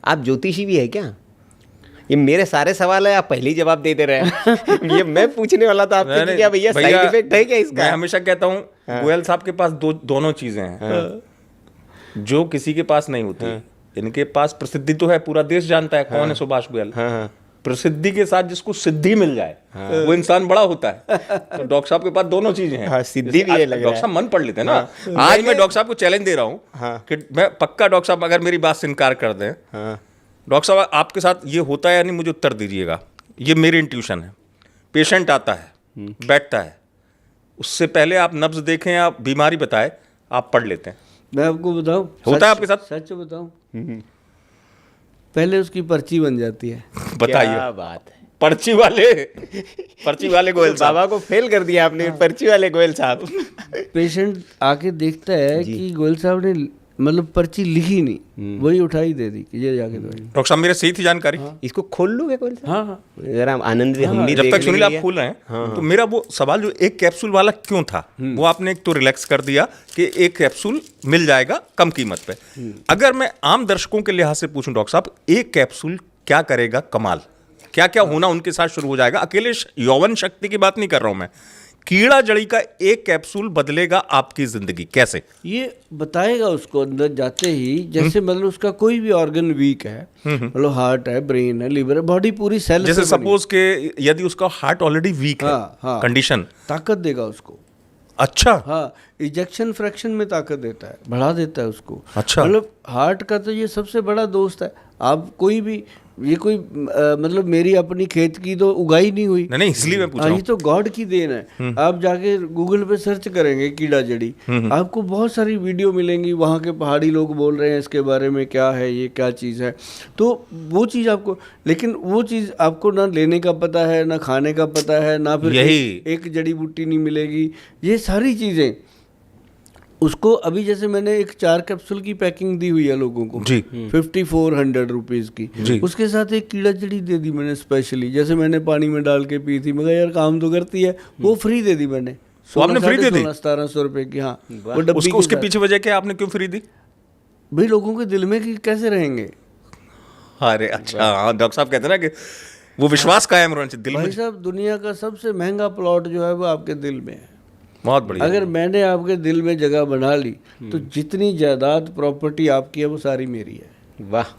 आप ज्योतिषी भी है क्या? ये मेरे सारे सवाल है, आप पहले ही जवाब दे दे रहे हैं। ये मैं पूछने वाला था आपसे कि क्या भैया साइड इफेक्ट है क्या इसका? मैं हमेशा कहता हूँ गोयल साहब के पास दोनों चीजें हैं जो किसी के पास नहीं होती। इनके पास प्रसिद्धि तो है, पूरा देश जानता है कौन है सुभाष गोयल। प्रसिद्धि के साथ जिसको सिद्धि मिल जाए वो इंसान बड़ा होता है। तो डॉक्टर साहब के पास दोनों चीजें हैं। सिद्धि भी है लग रहा है। डॉक्टर साहब मन पढ़ लेते हैं ना। आज मैं डॉक्टर साहब को चैलेंज दे रहा हूँ कि मैं पक्का, डॉक्टर साहब अगर मेरी बात से इनकार कर दें, डॉक्टर साहब आपके साथ ये होता है या नहीं, मुझे उत्तर दीजिएगा। ये मेरी इंट्यूशन है। पेशेंट आता है, बैठता है, उससे पहले आप नब्ज देखें या बीमारी बताए, आप पढ़ लेते हैं। मैं आपको बताऊं, होता है आपके साथ? सच बताऊं, पहले उसकी पर्ची बन जाती है। बताइए। क्या बात है। पर्ची वाले गोयल साहब। बाबा को फेल कर दिया आपने, पर्ची वाले गोयल साहब। पेशेंट आके देखता है कि गोयल साहब ने मतलब पर्ची लिखी नहीं, वही उठाई दे दी कि ये जाके दवाई। डॉक्टर साहब मेरे सही थी जानकारी। इसको खोल लोगे गोयल साहब? हाँ हाँ, जरा आनंद भी हम भी जब देख तक सुनील लेंगे। आप खोल रहे हैं तो मेरा वो सवाल जो एक कैप्सूल वाला क्यों था, वो आपने एक तो रिलैक्स कर दिया कि एक कैप्सूल मिल जाएगा कम कीमत पे। अगर मैं आम दर्शकों के लिहाज से पूछूं डॉक्टर साहब, एक कैप्सूल क्या करेगा कमाल? क्या क्या होना उनके साथ शुरू हो जाएगा? अकेले यौवन शक्ति की बात नहीं कर रहा हूं मैं, कीड़ा जड़ी का एक कैप्सूल बदलेगा आपकी जिंदगी कैसे? ये बताएगा उसको अंदर जाते ही। जैसे मतलब उसका कोई भी ऑर्गन वीक है, मतलब हार्ट है, ब्रेन है, लिवर है, बॉडी पूरी सेल, जैसे सपोज के यदि उसका हार्ट ऑलरेडी वीक है, हाँ, कंडीशन, ताकत देगा उसको। अच्छा, हाँ, इजेक्शन फ्रैक्शन में ताकत देता है, बढ़ा देता है उसको। अच्छा, मतलब हार्ट का तो ये सबसे बड़ा दोस्त है। आप कोई भी, ये कोई मतलब मेरी अपनी खेत की तो उगाई नहीं हुई, नहीं इसलिए मैं पूछ रहा ये हूं। तो गॉड की देन है। आप जाके गूगल पे सर्च करेंगे कीड़ा जड़ी, आपको बहुत सारी वीडियो मिलेंगी, वहाँ के पहाड़ी लोग बोल रहे हैं इसके बारे में, क्या है ये, क्या चीज़ है। तो वो चीज़ आपको, लेकिन वो चीज़ आपको ना लेने का पता है, ना खाने का पता है, ना फिर एक जड़ी बूटी नहीं मिलेगी। ये सारी चीज़ें उसको अभी, जैसे मैंने एक 4 कैप्सूल की पैकिंग दी हुई है लोगों को जी, 5400 रुपीज़ की, उसके साथ एक कीड़ा जड़ी दे दी मैंने स्पेशली। जैसे मैंने पानी में डाल के पी थी, मगर यार काम तो करती है, वो फ्री दे दी मैंने। आपने फ्री दे दी? 1700 रुपए की। हाँ, वो डब्बी उसके पीछे वजह क्या, आपने क्यों फ्री दी? भाई लोगों के दिल में कि कैसे रहेंगे। अरे अच्छा, डॉक्टर साहब कहते हैं ना कि वो विश्वास कायम रहना चाहिए दिल में। भाई साहब, दुनिया का सबसे महंगा प्लॉट जो है वो आपके दिल में है। बहुत बढ़िया। अगर मैंने आपके दिल में जगह बना ली तो जितनी जायदाद प्रॉपर्टी आपकी है वो सारी मेरी है। वाह,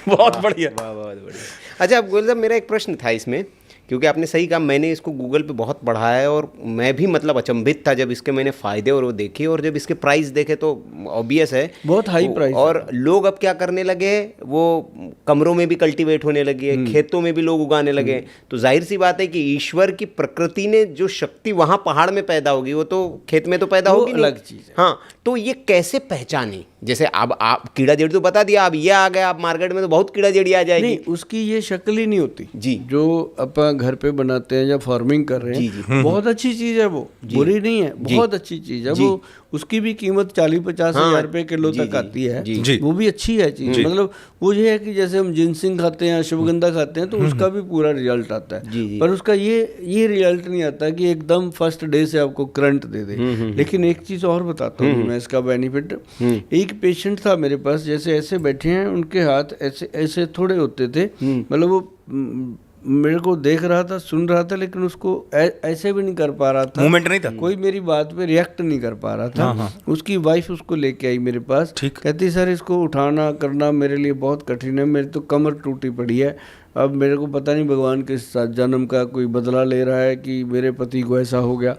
बहुत बढ़िया। वाह, बहुत बढ़िया। अच्छा, अब गोयल साहब मेरा एक प्रश्न था इसमें, क्योंकि आपने सही कहा, मैंने इसको गूगल पे बहुत पढ़ा है और मैं भी मतलब अचंभित था जब इसके मैंने फ़ायदे और वो देखे, और जब इसके प्राइस देखे तो ऑब्वियस है बहुत हाई प्राइस। और लोग अब क्या करने लगे, वो कमरों में भी कल्टीवेट होने लगे, खेतों में भी लोग उगाने लगे। तो जाहिर सी बात है कि ईश्वर की प्रकृति ने जो शक्ति वहाँ पहाड़ में पैदा होगी वो तो खेत में तो पैदा होगी नहीं। अलग चीज़ है। हाँ, तो ये कैसे पहचाने? जैसे अब आप कीड़ा जड़ी तो बता दिया, अब ये आ गया, आप मार्केट में तो बहुत कीड़ा जड़ी आ जाएगी। नहीं, उसकी ये शक्ल ही नहीं होती जी, जो अपन घर पे बनाते हैं या फार्मिंग कर रहे हैं। बहुत अच्छी चीज़ है वो, बुरी नहीं है, बहुत अच्छी चीज़ है वो। उसकी भी कीमत 40-50 हज़ार रुपए किलो तक आती है। वो भी अच्छी है चीज़। मतलब वो ये है कि जैसे हम जिनसिंग खाते हैं, अश्वगंधा खाते हैं, तो उसका भी पूरा रिजल्ट आता है। पर उसका ये रिजल्ट नहीं आता कि एकदम फर्स्ट डे से आपको करंट दे दे। लेकिन एक चीज़ और बताता हूँ मैं इसका बेनिफिट। एक पेशेंट था मेरे पास, जैसे ऐसे बैठे हैं, उनके हाथ ऐसे ऐसे थोड़े होते थे, मतलब वो मेरे को देख रहा था, सुन रहा था, लेकिन उसको ऐसे भी नहीं कर पा रहा था, मूवमेंट नहीं था, कोई मेरी बात पे रिएक्ट नहीं कर पा रहा था। उसकी वाइफ उसको लेके आई मेरे पास, कहती सर इसको उठाना करना मेरे लिए बहुत कठिन है, मेरी तो कमर टूटी पड़ी है, अब मेरे को पता नहीं भगवान के साथ जन्म का कोई बदला ले रहा है कि मेरे पति को ऐसा हो गया।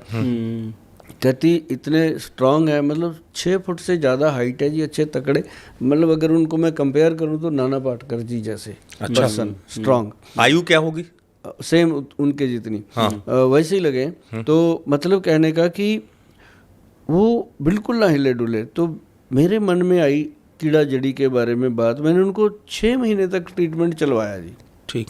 कहती इतने स्ट्रांग है, मतलब 6 फुट से ज़्यादा हाइट है जी, अच्छे तकड़े, मतलब अगर उनको मैं कंपेयर करूं तो नाना पाटेकर जी जैसे पर्सन, स्ट्रांग। आयु क्या होगी? सेम उनके जितनी। वैसे ही लगे। तो मतलब कहने का कि वो बिल्कुल ना हिले डुले। तो मेरे मन में आई कीड़ा जड़ी के बारे में बात, मैंने उनको 6 महीने तक ट्रीटमेंट चलवाया जी। ठीक,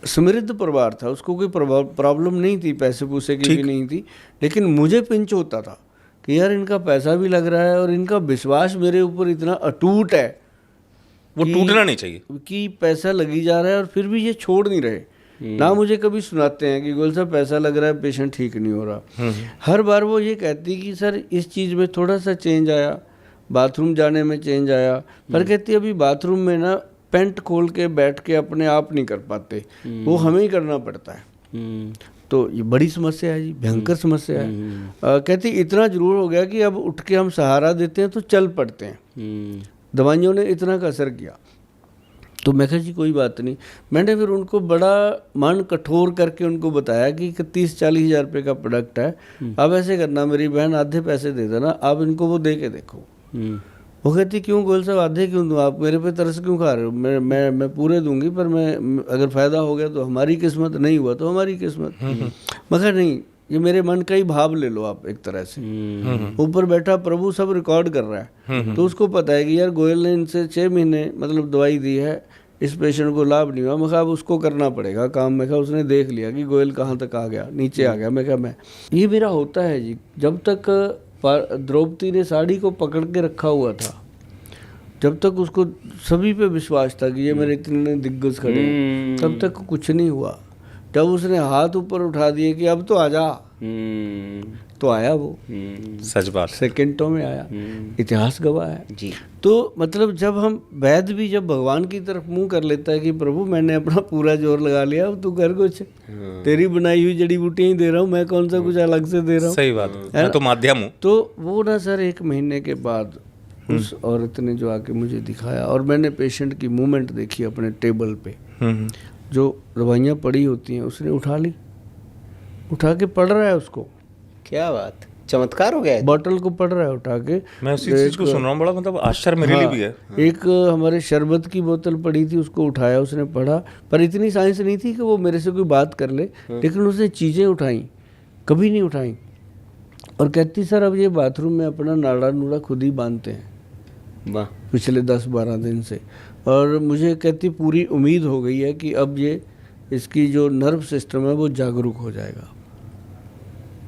समृद्ध परिवार था, उसको कोई प्रॉब्लम नहीं थी, पैसे पूसे की भी नहीं थी, लेकिन मुझे पिंच होता था कि यार इनका पैसा भी लग रहा है और इनका विश्वास मेरे ऊपर इतना अटूट है, वो टूटना नहीं चाहिए कि पैसा लगी जा रहा है और फिर भी ये छोड़ नहीं रहे। ना मुझे कभी सुनाते हैं कि गोयल साहब पैसा लग रहा है, पेशेंट ठीक नहीं हो रहा। हर बार वो ये कहती कि सर इस चीज़ में थोड़ा सा चेंज आया, बाथरूम जाने में चेंज आया। पर कहती अभी बाथरूम में ना पैंट खोल के बैठ के अपने आप नहीं कर पाते, वो हमें ही करना पड़ता है। तो ये बड़ी समस्या है जी, भयंकर समस्या है। कहती इतना जरूर हो गया कि अब उठ के हम सहारा देते हैं तो चल पड़ते हैं। दवाइयों ने इतना का असर किया। तो मैं कहा जी कोई बात नहीं। मैंने फिर उनको बड़ा मन कठोर करके उनको बताया कि 30-40 हज़ार रुपये का प्रोडक्ट है, अब ऐसे करना मेरी बहन, आधे पैसे दे देना, आप इनको वो दे के देखो। वो कहती क्यों गोयल साहब, आधे क्यों दूँ, आप मेरे पे तरस क्यों खा रहे हो, मैं पूरे दूंगी, पर मैं अगर फ़ायदा हो गया तो हमारी किस्मत, नहीं हुआ तो हमारी किस्मत। मगर नहीं, ये मेरे मन का ही भाव ले लो आप एक तरह से। ऊपर बैठा प्रभु सब रिकॉर्ड कर रहा है, तो उसको पता है कि यार गोयल ने इनसे 6 महीने मतलब दवाई दी है, इस पेशेंट को लाभ नहीं हुआ। मैं कहा अब उसको करना पड़ेगा काम। मैं कहा उसने देख लिया कि गोयल कहाँ तक आ गया, नीचे आ गया। मैं कहा मैं ये मेरा होता है जी। जब तक द्रौपदी ने साड़ी को पकड़ के रखा हुआ था, जब तक उसको सभी पे विश्वास था कि ये मेरे इतने दिग्गज खड़े हैं, तब तक कुछ नहीं हुआ। जब उसने हाथ ऊपर उठा दिए कि अब तो आजा, तो आया वो। सच बात, सेकेंडों में आया, इतिहास गवाह है जी। तो मतलब जब हम वैद्य भी जब भगवान की तरफ मुंह कर लेता है कि प्रभु मैंने अपना पूरा जोर लगा लिया, अब तू कर कुछ, तेरी बनाई हुई जड़ी बूटियां ही दे रहा हूँ, मैं कौन सा कुछ अलग से दे रहा हूँ। सही बात, मैं तो माध्यम हूँ। तो वो ना सर 1 महीने के बाद उस औरत ने जो आके मुझे दिखाया, और मैंने पेशेंट की मूवमेंट देखी अपने टेबल पे, जो दवाइयाँ पड़ी होती हैं उसने उठा ली, उठा के पढ़ रहा है उसको। क्या बात, चमत्कार हो गया। बॉटल को पढ़ रहा है उठा के। मैं उसी चीज को सुन रहा हूँ, बड़ा मतलब आश्चर्य मेरे लिए भी है। एक हमारे शरबत की बोतल पड़ी थी, उसको उठाया, उसने पढ़ा, पर इतनी साइंस नहीं थी कि वो मेरे से कोई बात कर ले, लेकिन उसने चीज़ें उठाई, कभी नहीं उठाई। और कहती सर अब ये बाथरूम में अपना नाड़ा नूड़ा खुद ही बांधते हैं, वाह, पिछले 10-12 दिन से। और मुझे कहती पूरी उम्मीद हो गई है कि अब ये इसकी जो नर्व सिस्टम है वो जागरूक हो जाएगा।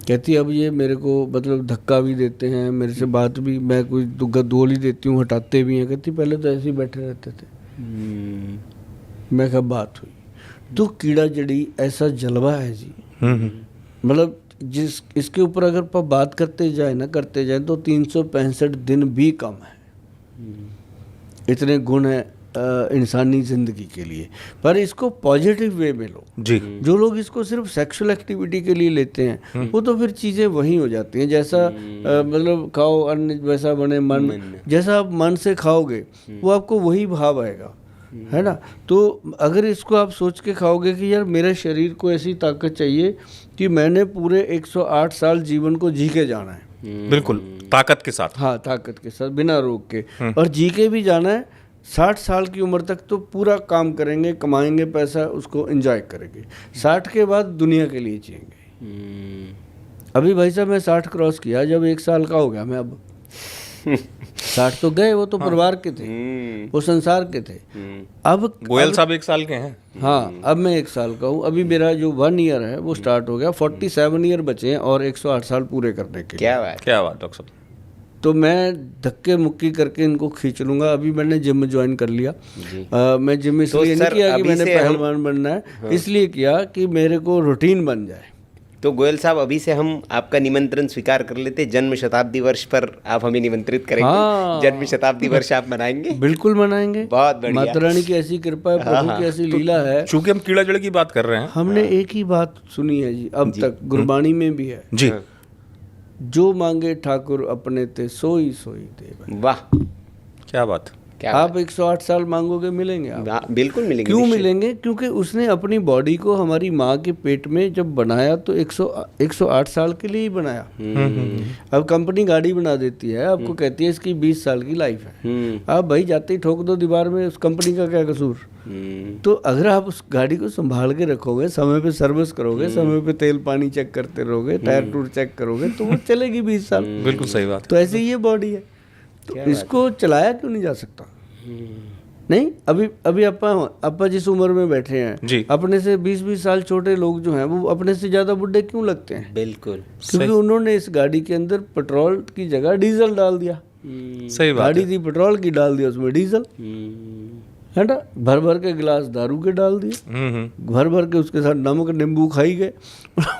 कहती अब ये मेरे को मतलब धक्का भी देते हैं, मेरे से बात भी, मैं कोई गोली देती हूँ हटाते भी हैं। कहती पहले तो ऐसे ही बैठे रहते थे। मैं कहा बात हुई तो कीड़ा जड़ी ऐसा जलवा है जी, मतलब जिस इसके ऊपर अगर आप बात करते जाए तो 365 दिन भी कम है। इतने गुण हैं इंसानी जिंदगी के लिए, पर इसको पॉजिटिव वे में लो जी। जो लोग इसको सिर्फ सेक्सुअल एक्टिविटी के लिए लेते हैं, वो तो फिर चीज़ें वही हो जाती हैं। जैसा मतलब खाओ अन्न वैसा बने मन, जैसा आप मन से खाओगे वो आपको वही भाव आएगा, है ना। तो अगर इसको आप सोच के खाओगे कि यार मेरे शरीर को ऐसी ताकत चाहिए कि मैंने पूरे 108 साल जीवन को जी के जाना है, बिल्कुल ताकत के साथ, हाँ ताकत के साथ, बिना रोग के, और जी के भी जाना है 60 साल की उम्र तक, तो पूरा काम करेंगे, कमाएंगे पैसा, उसको एंजॉय करेंगे। 60 के बाद दुनिया के लिए जिएंगे। अभी भाई साहब मैं 60 क्रॉस किया जब 1 साल का हो गया मैं। अब 60 तो गए, वो तो परिवार के थे, वो संसार के थे। अब गोयल साहब 1 साल के हैं। हाँ, अब मैं 1 साल का हूँ। अभी मेरा जो 1 ईयर है वो स्टार्ट हो गया, 47 ईयर बचे हैं और 108 साल पूरे करने के। क्या बात, क्या बात डॉक्टर साहब। तो मैं धक्के मुक्की करके इनको खींच लूंगा। अभी मैंने जिम ज्वाइन कर लिया। मैं जिम इसलिए नहीं किया कि मैंने पहलवान बनना है, इसलिए किया कि मेरे को रूटीन बन जाए। तो गोयल साहब अभी से हम आपका निमंत्रण स्वीकार कर लेते, जन्म शताब्दी वर्ष पर आप हमें निमंत्रित करेंगे। हाँ। जन्म शताब्दी वर्ष आप मनाएंगे? बिल्कुल मनाएंगे, बहुत बढ़िया। माता रानी की ऐसी कृपा है, प्रभु की ऐसी लीला है। चूंकि हम कीड़ा जड़ की बात कर रहे हैं, हमने एक ही बात सुनी है जी अब तक, गुरबाणी में भी है जी, जो मांगे ठाकुर अपने ते सोई सोई दे। वाह, क्या बात। आप 108 साल मांगोगे, मिलेंगे आप? बिल्कुल मिलेंगे। क्यों मिलेंगे? क्योंकि उसने अपनी बॉडी को हमारी माँ के पेट में जब बनाया तो 108 साल के लिए ही बनाया। अब कंपनी गाड़ी बना देती है, आपको कहती है इसकी 20 साल की लाइफ है, आप भाई जाते ही ठोक दो दीवार में, उस कंपनी का क्या कसूर। तो अगर आप उस गाड़ी को संभाल के रखोगे, समय पे सर्विस करोगे, समय पे तेल पानी चेक करते रहोगे, टायर टूर चेक करोगे, तो वो चलेगी 20 साल। बिल्कुल सही बात। तो ऐसे ही ये बॉडी है, तो इसको चलाया क्यों नहीं जा सकता? नहीं, अभी अपा जिस उम्र में बैठे हैं जी, अपने से 20-20 साल छोटे लोग जो हैं वो अपने से ज्यादा बुढ़े क्यों लगते हैं? बिल्कुल, क्योंकि उन्होंने इस गाड़ी के अंदर पेट्रोल की जगह डीजल डाल दिया। सही बात। गाड़ी थी पेट्रोल की, डाल दिया उसमें डीजल, है ना। भर भर के गिलास दारू के डाल दिए, भर भर के उसके साथ नमक नींबू खाई गए।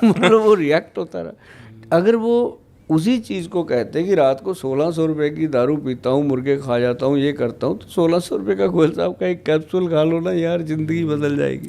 मतलब वो रिएक्ट होता रहा। अगर वो उसी चीज़ को कहते हैं कि रात को 1600 रुपये की दारू पीता हूँ, मुर्गे खा जाता हूँ, ये करता हूँ, तो 1600 रुपये का गोयल साहब का एक कैप्सूल खा लो ना यार, ज़िंदगी बदल जाएगी।